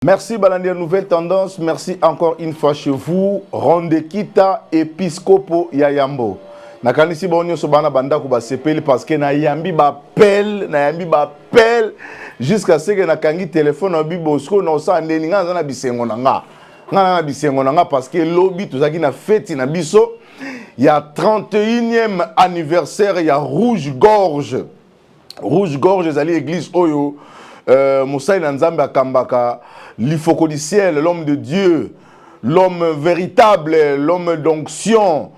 Merci Balandia Nouvelle Tendance, merci encore une fois chez vous, Rondekita Episcopo Yayambo. Nakanisi bonyo sobana banda kuba sepeli parce que na yambi ba appel jusqu'à ce que nakangi téléphone na bibosko na osa ndeni nga na bisengo na nga. Nga bisengo na nga parce que lobby tozaki na fête na biso. Il y a 31e anniversaire, il y a Rouge Gorge. Rouge Gorge ezali église oyo Moussaï Nanzambe Kambaka, l'Ifoko du ciel, l'homme de Dieu, l'homme véritable, l'homme d'onction.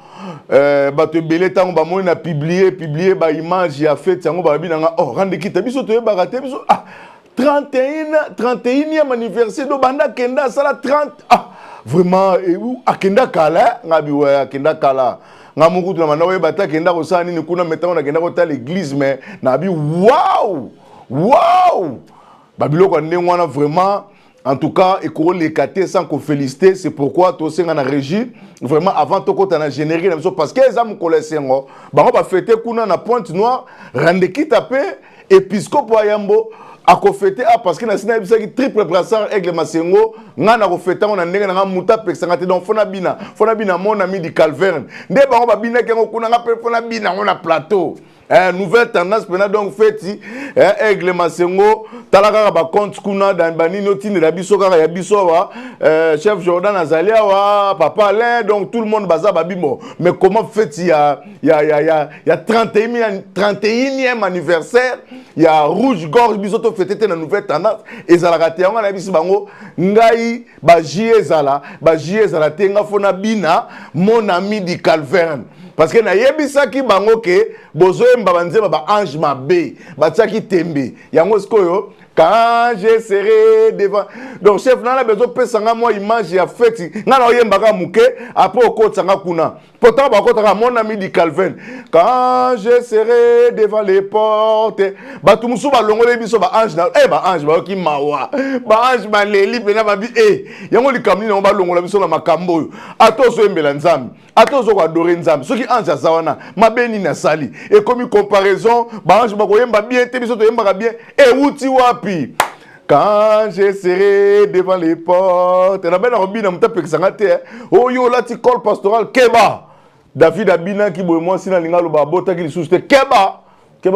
Bato belé tango ba moina publié ba image ya fait tango ba binanga oh rende kita biso to barate biso 31e anniversaire do banda kenda sala 30 vraiment akenda kala ngabi wa akenda kala ngamukutu na manda we bata kenda ko sani ni kuna metango na kenda ko ta l'église mais na bi wow Babiloko ndengwana vraiment en tout cas et qu'on les caté sans qu'on féliciter c'est pourquoi tous ces en régie vraiment avant tout quand on a généré parce que les hommes connaissent on va fêter kuna na Pointe Noire rende qui tapé épiscope Yambo a fêter parce que na sina bisa qui triple brassard aigle masengo ngana ko fêter on a ndenge na muta pexangate donc fona bina mon ami du Calverne nde ba ba bina ke kuna ngape fona bina on a plateau. Nouvelle tendance pena donc feti aigle masengo talaka ba compte kuna dans bani notine la biso kaka ya biso wa chef Jordan Azalia wa papa Alain donc tout le monde baza babimo mais comment feti ya 31e anniversaire il y a Rouge Gorge biso to fêter na nouvelle tendance ezalaka te on na biso bango ngai ba jiezala tenga fona bina mon ami du Calverne. Parce que na yebisaki bango ke bozo mbabanze ba ange mabe batiaki tembe yango skoyo quand je serai devant donc chef na besoin pesanga moi image ya fête ngana oyembaka muke après okotanga kuna pourtant bakotaka mon ami du Calvin quand je serai devant les portes batu musu balongole biso ba ange na ba ange ba ki mawa ba ange maleli pena ba bi yango likamni na balongola biso na makambo atozo embela nzambe atozo ko adorer nzambe soki ange azawana mabeni na sali et comme comparaison ba ange bakoyemba bien te biso to yembaka bien wuti wapi quand je serai devant les portes na bena robina mutape kisangate oyo lati col pastoral keba David Abina qui boye moi sina lingalo ba bota ki lisuste keba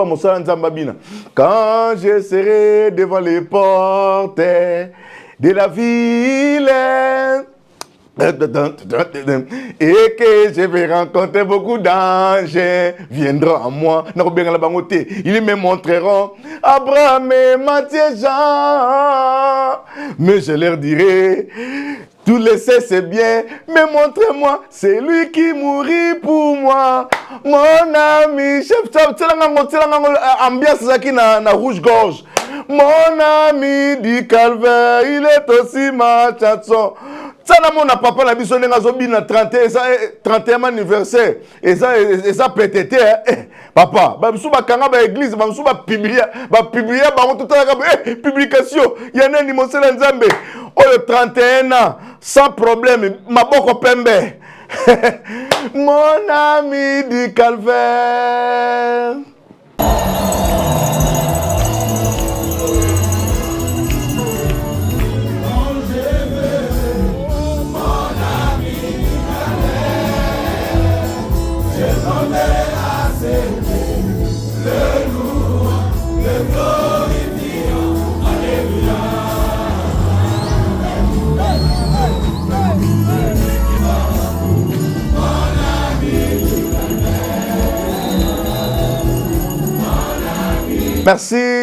mosala nzamba bina quand je serai devant les portes de la ville et que je vais rencontrer beaucoup d'anges viendront à moi. Ils me montreront Abraham et Matthieu Jean. Mais je leur dirai tout laisser c'est bien, mais montrez-moi, c'est lui qui mourit pour moi. Mon ami, chef, ambiance zaki na Rouge Gorge. Mon ami du Calvaire, il est aussi ma chanson. Ça n'a mon papa na biso nenga zobi na 31e anniversaire et ça pétété papa ba biso ba kanga ba église ba biso ba publier ba tout la publication yana ni mosela nzambe oyo 31 ans sans problème maboko pembe mon ami du Calvaire.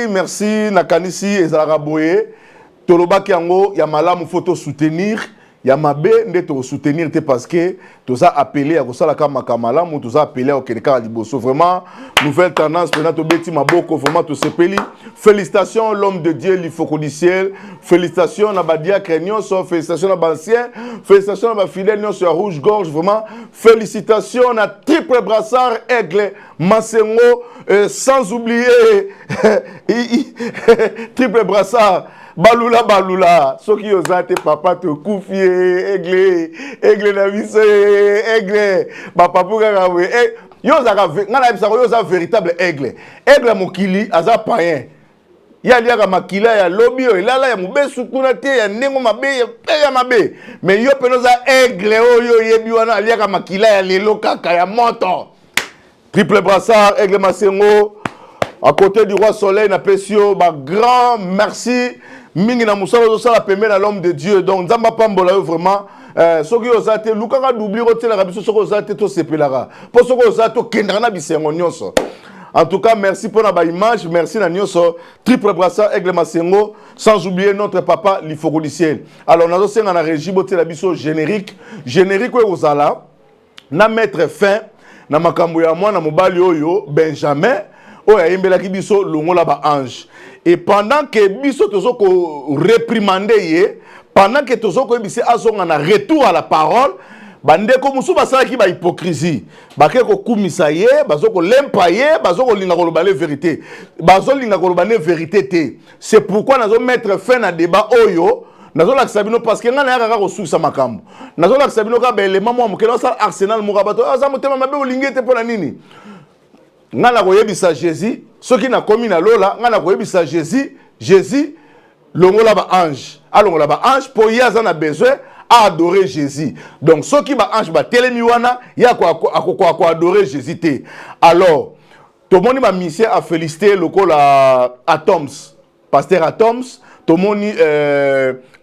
Merci nakanisi ezalaka boye tolobaki yango ya malamu photo soutenir ya mabe nde to soutenir te parce que toza appelé à kosala ka makamalamu toza appelé à okeleka liboso vraiment nouvelle tendance pena to beti maboko vraiment to sepeli félicitations l'homme de Dieu l'Ifoko du ciel félicitations na badia nyonso félicitations na bancien félicitations na ba fidèle nyonso ya Rouge Gorge vraiment félicitations na triple brassard aigle masengo sans oublier triple brassard balula soki yozate papa te kufie aigle na biso aigle papa puka we yozaka ngana bisa yoza véritable aigle mokili aza païen ya liaka makila ya lobby oyo elala ya mobesu kuna te ya ndengo mabe ya mabe mais yo penoza aigle oyo yebi wana liaka makila ya lelo kaka ya moto triple brassard aigle masengo à côté du roi soleil na pesio ba grand merci mingi na musala zo sala pembe na l'homme de Dieu donc nzamba pambola yo vraiment soki ozate lukaka doubli rotela biso soki ozate to sepelara po soki ozate kendra na bisengo nyonso. En tout cas, merci pour la image, merci na nyonso, triple brassard, aigle masengo, sans oublier notre papa, l'Ifogodiciel. Alors, nous avons un régime de générique, générique où vous allez, na mettre fin, na makambo ya moi, na mobali oyo, Benjamin, oya yembela ki biso, longo la ba ange. Et pendant que biso tozo ko réprimander, pendant que tozo ko bisi azonga na retour à la parole, bandeko musu basala ki ba hypocrisie bake ko kumisa ye bazoko lempa ye bazoko linga ko lobale vérité bazo linga ko lobale vérité te c'est pourquoi nazo mettre fin na débat oyo nazo la sabino parce que ngana yaka ko susa makambo nazo la sabino ka ba élément mo mokelo sa Arsenal mo rabato aza motema mabe olingete pona nini ngana ko yebisa Jésus soki na komi na lola ngana ko yebisa Jésus longola ba ange alongola ba ange po yaza na besoin à adorer Jésus. Donc, ceux qui va ange ba telemiwana, il y a quoi adorer Jésus. Alors, tout le monde m'a mission à féliciter le col à Toms, pasteur à Toms, tout le monde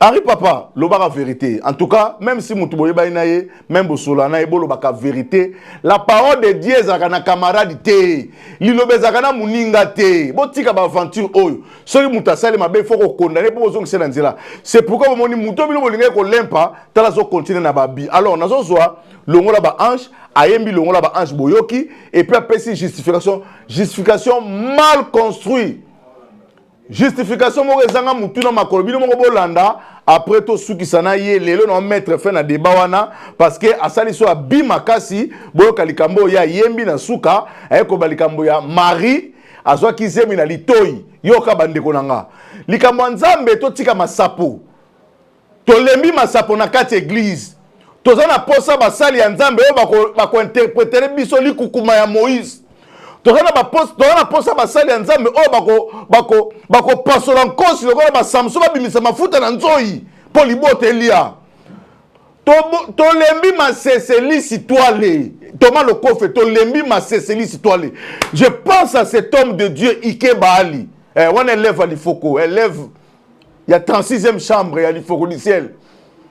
Harry Papa, le bar vérité. En tout cas, même si Moutouboye Bainaye, même Bosolana et Bolo baka vérité, la parole de Dieu est na camarade té. Lilobe zakana muninga té. Botika ba aventure oyo. Soki mutasale mabe faut ko condamner pour ozong selanzela. C'est pourquoi moni muto bilo bolinga ko lempa, tala zo continuer na babi. Alors nazo zwa longola ba ange, ayembi longola ba ange boyoki et puis après justification mal construite. Justification mo rezanga mutuna makolobi mo bolanda après to suki sana ye lelo na mettre fin na débat wana parce que asali so abi makasi boyo kalikambo ya yembi na suka ayeko balikambo ya Marie azwa kizemi na litoi yoka bandeko nanga likambo nzambe to tika masapo to lembi masapo na kati église tozana posa basali ya nzambe yo bako interpréter biso likukuma ya Moïse. Tozana ba posa basali ya nzambe o bako pasola nkosi lokola ba Samson babimisa mafuta na nzoyi po libote Elia. To lembi maseseli sitoile. Thomas le Kofe to lembi maseseli sitoile. Je pense à cet homme de Dieu Ike Baali. On élève à l'Ifoko, élève il y a 36e chambre il y a l'Ifoko du ciel.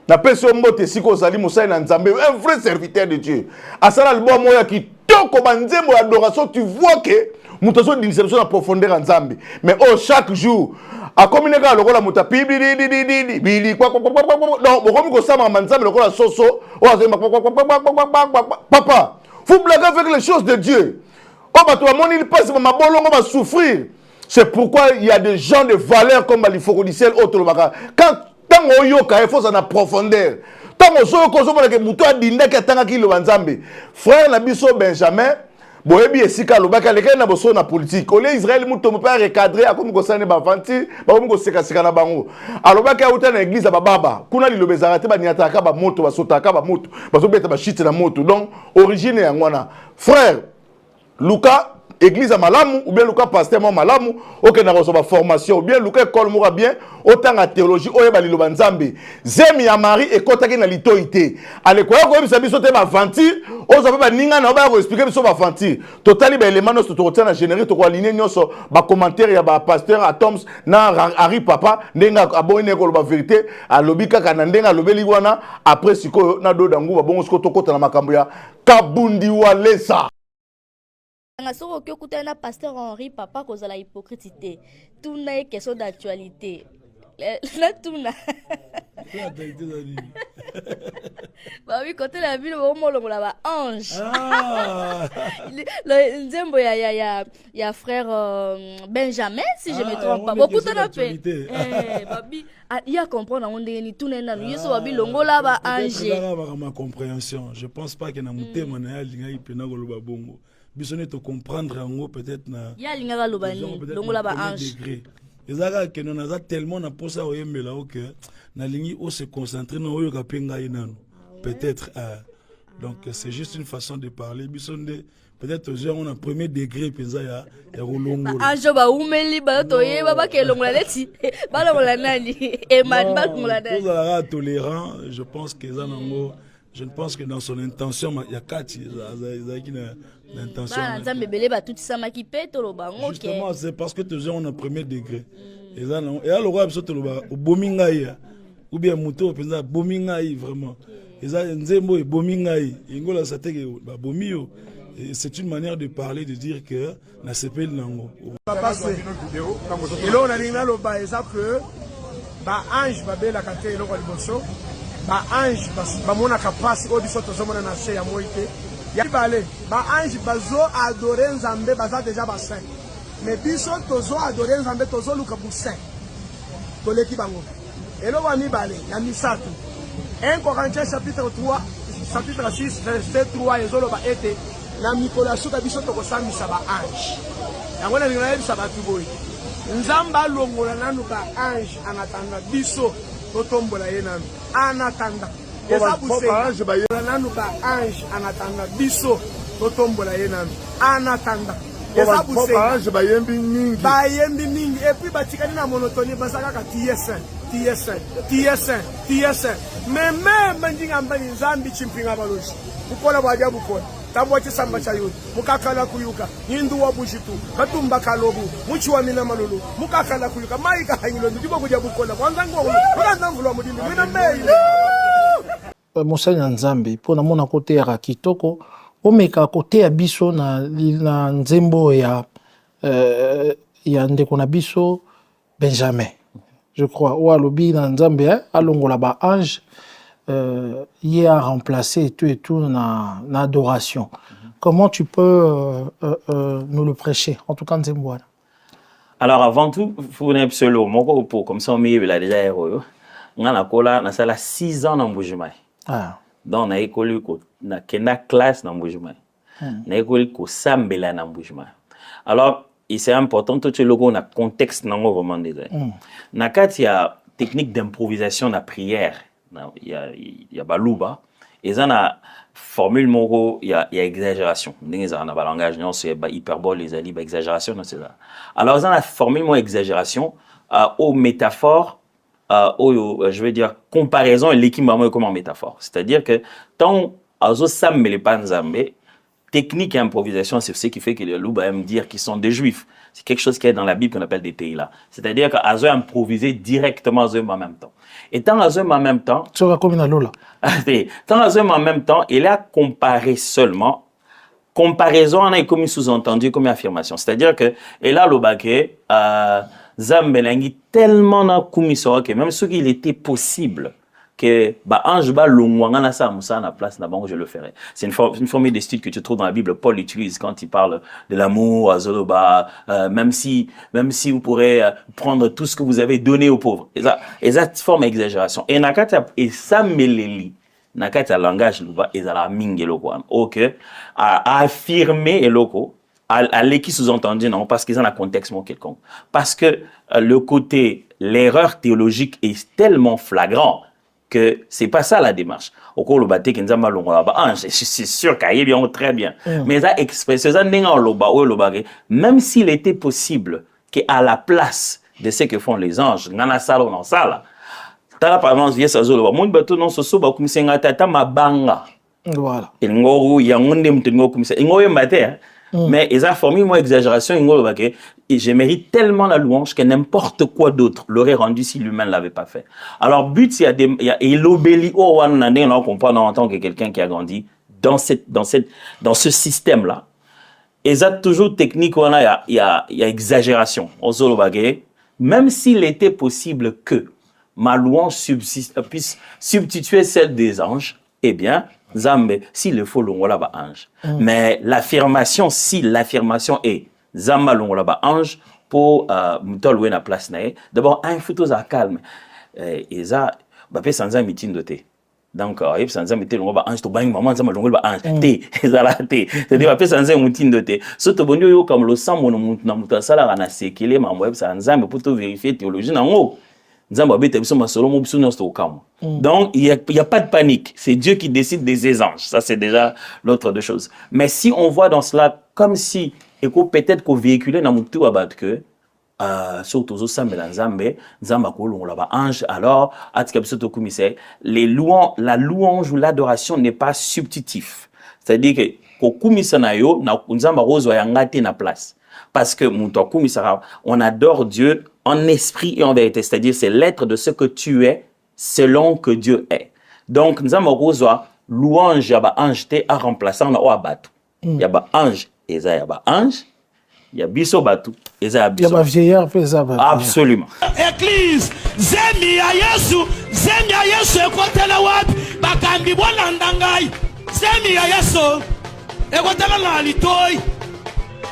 Na peso mbote siko zali musai na nzambe un vrai serviteur de Dieu. Asala libo moya ki toko banzembo adoration tu vois que mutazo d'insertion en profondeur en nzambe. Mais chaque jour a communiquer lokola mutapi bili kwa non bokomi ko sama manzambe lokola soso papa vous blaguez avec les choses de Dieu. Bato amoni il passe ma bolongo va souffrir. C'est pourquoi il y a des gens de valeur comme l'Ifokodiciel autolobaka quand tango yoka il faut en profondeur. Tango so ko so que muto adinda ke tanga ki lo nzambe. Frère na biso Benjamin boyebi esika lobaka lekele na boso na politique. Ole Israël muto mo pas recadrer akomi ko sane ba vanti ba komi ko seka na bango. Alobaka uta na église ba baba. Kuna lilobezaka te ba niata ka ba moto ba sotaka ba moto. Ba so beta ba shit na moto. Donc origine ya ngwana. Frère Luka église à malamu ou bien Luka pasteur mo malamu OK na recevoir formation ou bien Luka école mo bien autant en théologie oyeba liloba nzambe zemi ya Marie ekotaki na litoité ale ko ko bisa biso te ba aventure oza ba ninga na ba ko expliquer biso ba aventure totali ba élément no to na générer to ko aligner nyoso ba commentaire ya ba pasteur Atoms na Harry Papa ndenga abone ko ba vérité alobi kaka na ndenga lobeli wana après siko na do dangu ba bongo siko to kota na makambo ya kabundi walesa. Soko ki okuta na pasteur Henri Papa kozala hypocrite tout na question d'actualité la tuna bah oui côté la ville au molongo la ba ange le nzembo ya frère Benjamin si je me trompe pas beaucoup de babi il y a comprendre on ndeni tuna na yeso babi longo la ba ange ma compréhension je pense pas que na mutema na linga ipena ko loba bongo bisone te comprendre en peut-être na ya linga loba ni longo la ba ange ezaka que nous avons tellement na posa oyembela que na lingi o se concentrer na oyo kapenga inano peut-être donc c'est juste une façon de parler bisonde peut-être on a premier degré penza ya rolongo anjo ba umeli ba toye ba ke longola leti ba longola nani e man ba longola nani tous tolérant je pense que ça nango je ne pense que dans son intention il y a kati qui na l'intention ba nzambe bele ba tout ça maki peto lo bango justement c'est parce que toujours on a premier degré et ça non et alors biso to lo ba bomingai ou bien moto penza bomingai vraiment et ça nzembo e bomingai ngola sa teke ba bomio. C'est une manière de parler, de dire que na sepel nango. Et là on a dit là le bas que ba ange ba bela kate lo kwa liboso ba ange ba mona kapasi odi soto zomona na se ya moite ya balé ba ange bazo adorer nzambe baza déjà ba saint mais biso tozo adorer nzambe tozo luka bu saint to leki bango et là wani balé ya misatu 1 Corinthiens chapitre 3 chapitre 6 verset 3 ezolo ba ete na mikolo suka biso to kosambisa ba ange yango na ngela yebisa batu boy nzamba longola nanu ba ange anatanda biso to tombola ye nanu anatanda eza busenga ba nanu ba ange anatanda biso to tombola ye nanu anatanda eza busenga ange ba yembi mingi et puis batikani na monotonie basaka ka TSN mais même ndinga mbani nzambi chimpinga baloji bukola bwaja bukola tabwache samba cha yoni mukakala kuyuka hindu wa bushitu katumba kalobu muchi wa mina malulu mukakala kuyuka maika hangilo ndibo kuja bukola kwanzangu kwanzangu mudimbi mina meile mosanya nzambe pona mona kote ya kitoko omeka kote ya biso na nzembo ya ndeko na biso Benjamin je crois ou alobi na nzambe alongola ba ange y a remplacé et tout na adoration. Comment tu peux nous le prêcher en tout cas nzembo? Alors avant tout vous n'êtes solo moko pour comme ça on met la déjà héros ngana kola na sala 6 ans dans Mbujimai. Donc na école ko na kena classe dans Mbujimai. Na école ko sambela na Mbujimai. Alors et c'est important tout le logo na contexte nango vraiment déjà. Na kati ya technique d'improvisation na prière. Il y a baluba et ça na formule moko il y a exagération ndenge ça na ba langage non c'est ba hyperbole les ali ba exagération non c'est ça. Alors ça na formule mo exagération aux métaphores je veux dire comparaison et l'équivalent comme en métaphore. C'est-à-dire que tant azo sambe les panzambe technique et improvisation, c'est ce qui fait que les loups aiment dire qu'ils sont des juifs. C'est quelque chose qui est dans la Bible qu'on appelle des teila. C'est-à-dire qu'Azo a improvisé directement Azo en même temps. Et tant Azo en même temps, en même temps, il a comparé seulement. Comparaison, on a comme sous-entendu, comme affirmation. C'est-à-dire que, et là, le baquet, Zambelangi tellement na kumiso que même ce qu'il était possible que bah ange ba longwanga na sa musa na place na bango je le ferai. C'est une formule d'étude que tu trouves dans la Bible. Paul utilise quand il parle de l'amour à Zoloba, même si vous pourrez prendre tout ce que vous avez donné aux pauvres. Et ça forme exagération. Et nakata et ça meleli nakata langage luba et la mingelo quoi. OK à affirmer et loco à l'équipe sous-entendu non parce qu'ils ont un contexte quelconque. Parce que le côté l'erreur théologique est tellement flagrant que c'est pas ça la démarche. Au cours le bâté qui nous a longola ba c'est sûr qu'il bien très bien. Mais ça expresse ça n'enga loba ou loba même s'il était possible qu'à la place de ce que font les anges, ngana salo non sala. Tala par exemple yes azo loba mon bateau non so ba kumisenga tata mabanga. Voilà. Et ngoru ya ngonde mtengo kumisa. Ngoye mbate mais ils ont formé moi exagération et je mérite tellement la louange que n'importe quoi d'autre l'aurait rendu si l'humain ne l'avait pas fait. Alors but il y a et l'obéli au on comprend en tant que quelqu'un qui a grandi dans ce système là. Ils ont toujours technique il y a exagération. Même s'il était possible que ma louange puisse substituer celle des anges, eh bien Zambe, s'il le faut, l'on va ange. Mais l'affirmation, si l'affirmation est Zamba l'on va ange, pour m'tollouer la place nae. D'abord, un photo à calme. Et ça, bah fait sans un meeting de thé. Donc, il sans un meeting l'on va ange, to bang maman Zamba l'on va ange. Thé, ça la thé. C'est-à-dire, bah fait sans un meeting de thé. Surtout bon yo comme le sang mon na mutasala na sekele ma web sans un pour tout vérifier théologie na ngo. Donc, il n'y a pas de panique. C'est Dieu qui décide des anges. Ça, c'est déjà l'autre des choses. Mais si on voit dans cela comme si, peut-être qu'on véhiculait dans Moutou Abad que, surtout ange, alors, la louange ou l'adoration n'est pas substitutif. C'est-à-dire que, place. Parce que on adore Dieu en esprit et en vérité. C'est-à-dire, c'est l'être de ce que tu es selon que Dieu est. Donc, nous avons louange, ange à remplacer en abatu. Il y a ange, et ça y a ange. Il y a biso batu, et ça y a biso. Il y a vieillard, absolument. Église, zemi ya Yesu, ekotela wapi, bakambi bwana ndangai. Zemi ya Yesu, ekotela na litoi.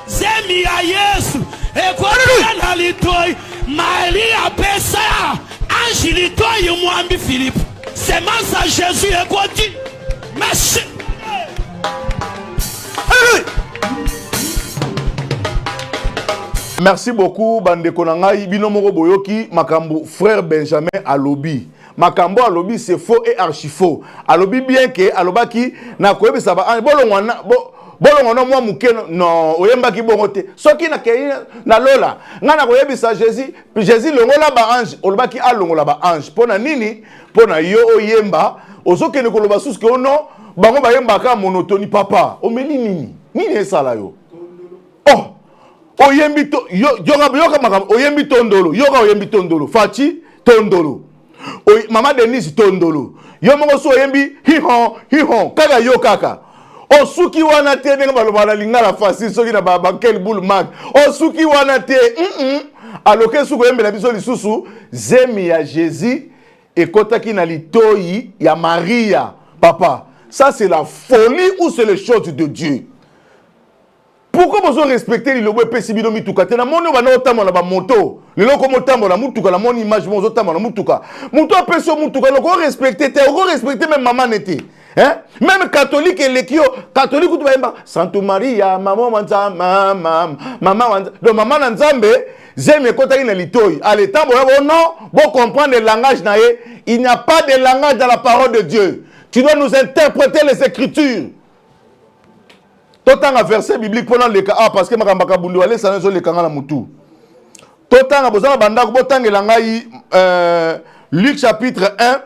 Zemi ya Yesu, ekotela na litoi. Maria pesa, ange litoi mwambi Philippe. Semence à Jésus ekoti. Merci. Merci beaucoup bandeko na ngai bino moko boyoki makambo frère Benjamin alobi. Makambo alobi c'est faux et archi faux. Alobi bien que alobaki na koyebisa ba bolongwana bolongwana mwa muke no oyembaki bongote. Soki na kei na lola ngana koyebisa Jésus longola ba ange olobaki alongola ba ange. Pona nini? Pona yo oyemba ozoke ne koloba suske ono bango bayemba ka monotoni papa. Omeli nini? Nini esala yo? Oh oyembi to yoka makam oyembi tondolo yoka oyembi tondolo fachi tondolo mama Denise tondolo yo moko so oyembi hihon kaka yo kaka osuki wana te ndenge baloba na lingala fasi soki na bankel boule mag osuki wana te aloke suko yembela biso lisusu zemi ya Jésus ekotaki na litoi ya Maria papa ça c'est la folie ou c'est les choses de Dieu. Pourquoi vous respectez les lois pesibino mituka tena mono bana otamo na ba moto lelo ko motambo na mutuka la mon image mo otamo na mutuka muto peso mutuka no ko respecter te ko respecter même maman neti hein même catholique et lekio catholique tu ba Sainte Maria maman wanza maman wanza do maman na nzambe zeme kota ina litoi allez tambo non bon comprendre le langage na ye il n'y a pas de langage dans la parole de Dieu tu dois nous interpréter les écritures. Totanga verset biblique pendant le cas parce que makambaka bundu wale ça ne le kanga na mutu. Totanga bozana banda ko botangela ngai Luc chapitre 1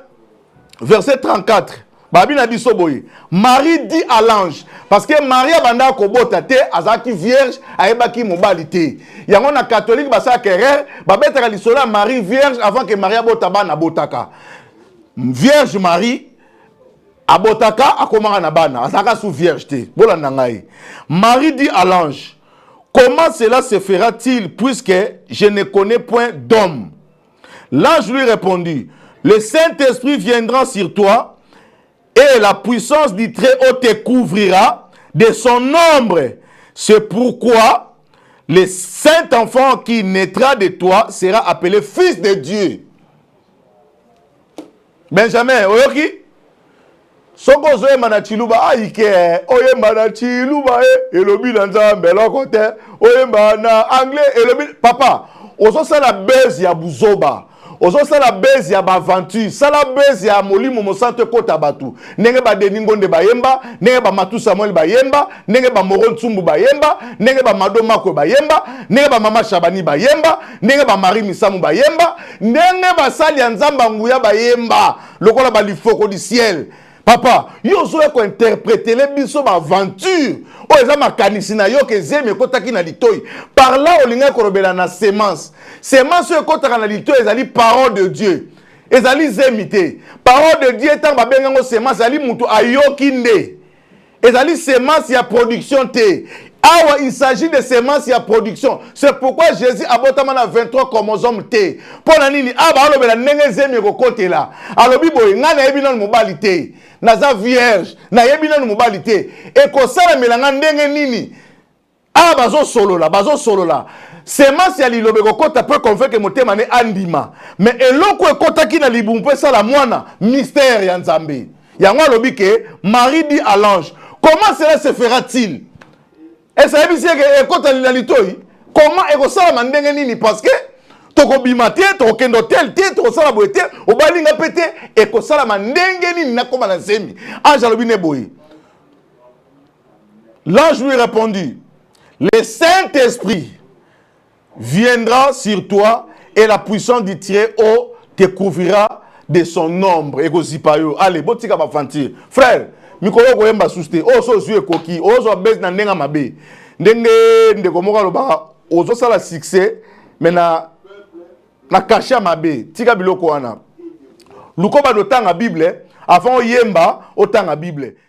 verset 34. Babi na biso boye. Marie dit à l'ange parce que Maria banda ko bota te azaki vierge ayebaki mobali te. Yango na catholique basa querer babetaka lisola Marie vierge avant que Maria bota bana botaka. Vierge Marie abotaka akomanga na bana azaka sous vierge te bolanda ngai. Marie dit à l'ange comment cela se fera-t-il puisque je ne connais point d'homme? L'ange lui répondit le Saint-Esprit viendra sur toi et la puissance du Très-Haut te couvrira de son ombre. C'est pourquoi le saint enfant qui naîtra de toi sera appelé fils de Dieu. Benjamin oyoki soko zoyemba na chiluba aike oyemba na chiluba elobi na nzambe eloko te oyemba na anglais elobi papa ozosala base ya buzoba ozosala base ya baventure sala base ya molimo mosanto ekota batu ndenge Denis Ngonde bayemba ndenge Matu Samuel bayemba ndenge Moro Ntsumbu bayemba ndenge Mado Mako bayemba ndenge Mama Shabani bayemba ndenge Marie Misamu bayemba ndenge basali ya nzamba nguya bayemba lokola balifoko du ciel. Papa, yo zo ko interpréter les biso ba aventure. O eza makanisi na yo ke zeme kotaki na litoi. Par là o linga ko robela na semence. Semence yo kotaka na litoi ezali parole de Dieu. Ezali zemité. Parole de Dieu tant ba benga semence ezali mutu ayoki nde. Ezali semence ya production te. Awa, il s'agit de semences et de production. C'est pourquoi Jésus a botamé 23 chromosomes T. Pour la nini, aba alo bela nenge zemi ko kote la. Alo bibo ngana yebi na mobilité. Naza vierge, na yebi na mobilité. Et ko sala melanga ndenge nini. Ah bazo solo la. Semence ya lilobe ko kota peut convaincre motema ne andima. Mais eloko ekota ki na libumpe sala mwana mystère ya Nzambe. Yango alobi ke Marie dit à l'ange, comment cela se fera-t-il? Et ça veut dire que quand on a litoi, comment est-ce que ça m'a ndenge nini parce que tokobima te tokokende tel te tokosala boye te obalinga mpe te ekosalama ndenge nini nakoma na zemi. Ange alobi ne boye. L'ange lui répondit, le Saint-Esprit viendra sur toi et la puissance du Très-Haut te couvrira de son ombre. Eko allez, botika ba fantir. Frère, mikolo ko yemba suste. Oso zue koki, oso bes na ndenga mabe. Ndeko moka loba ozo sala succès, mais na kasha mabe. Tika biloko wana. Luko ba do tanga Bible, avant yemba otanga Bible.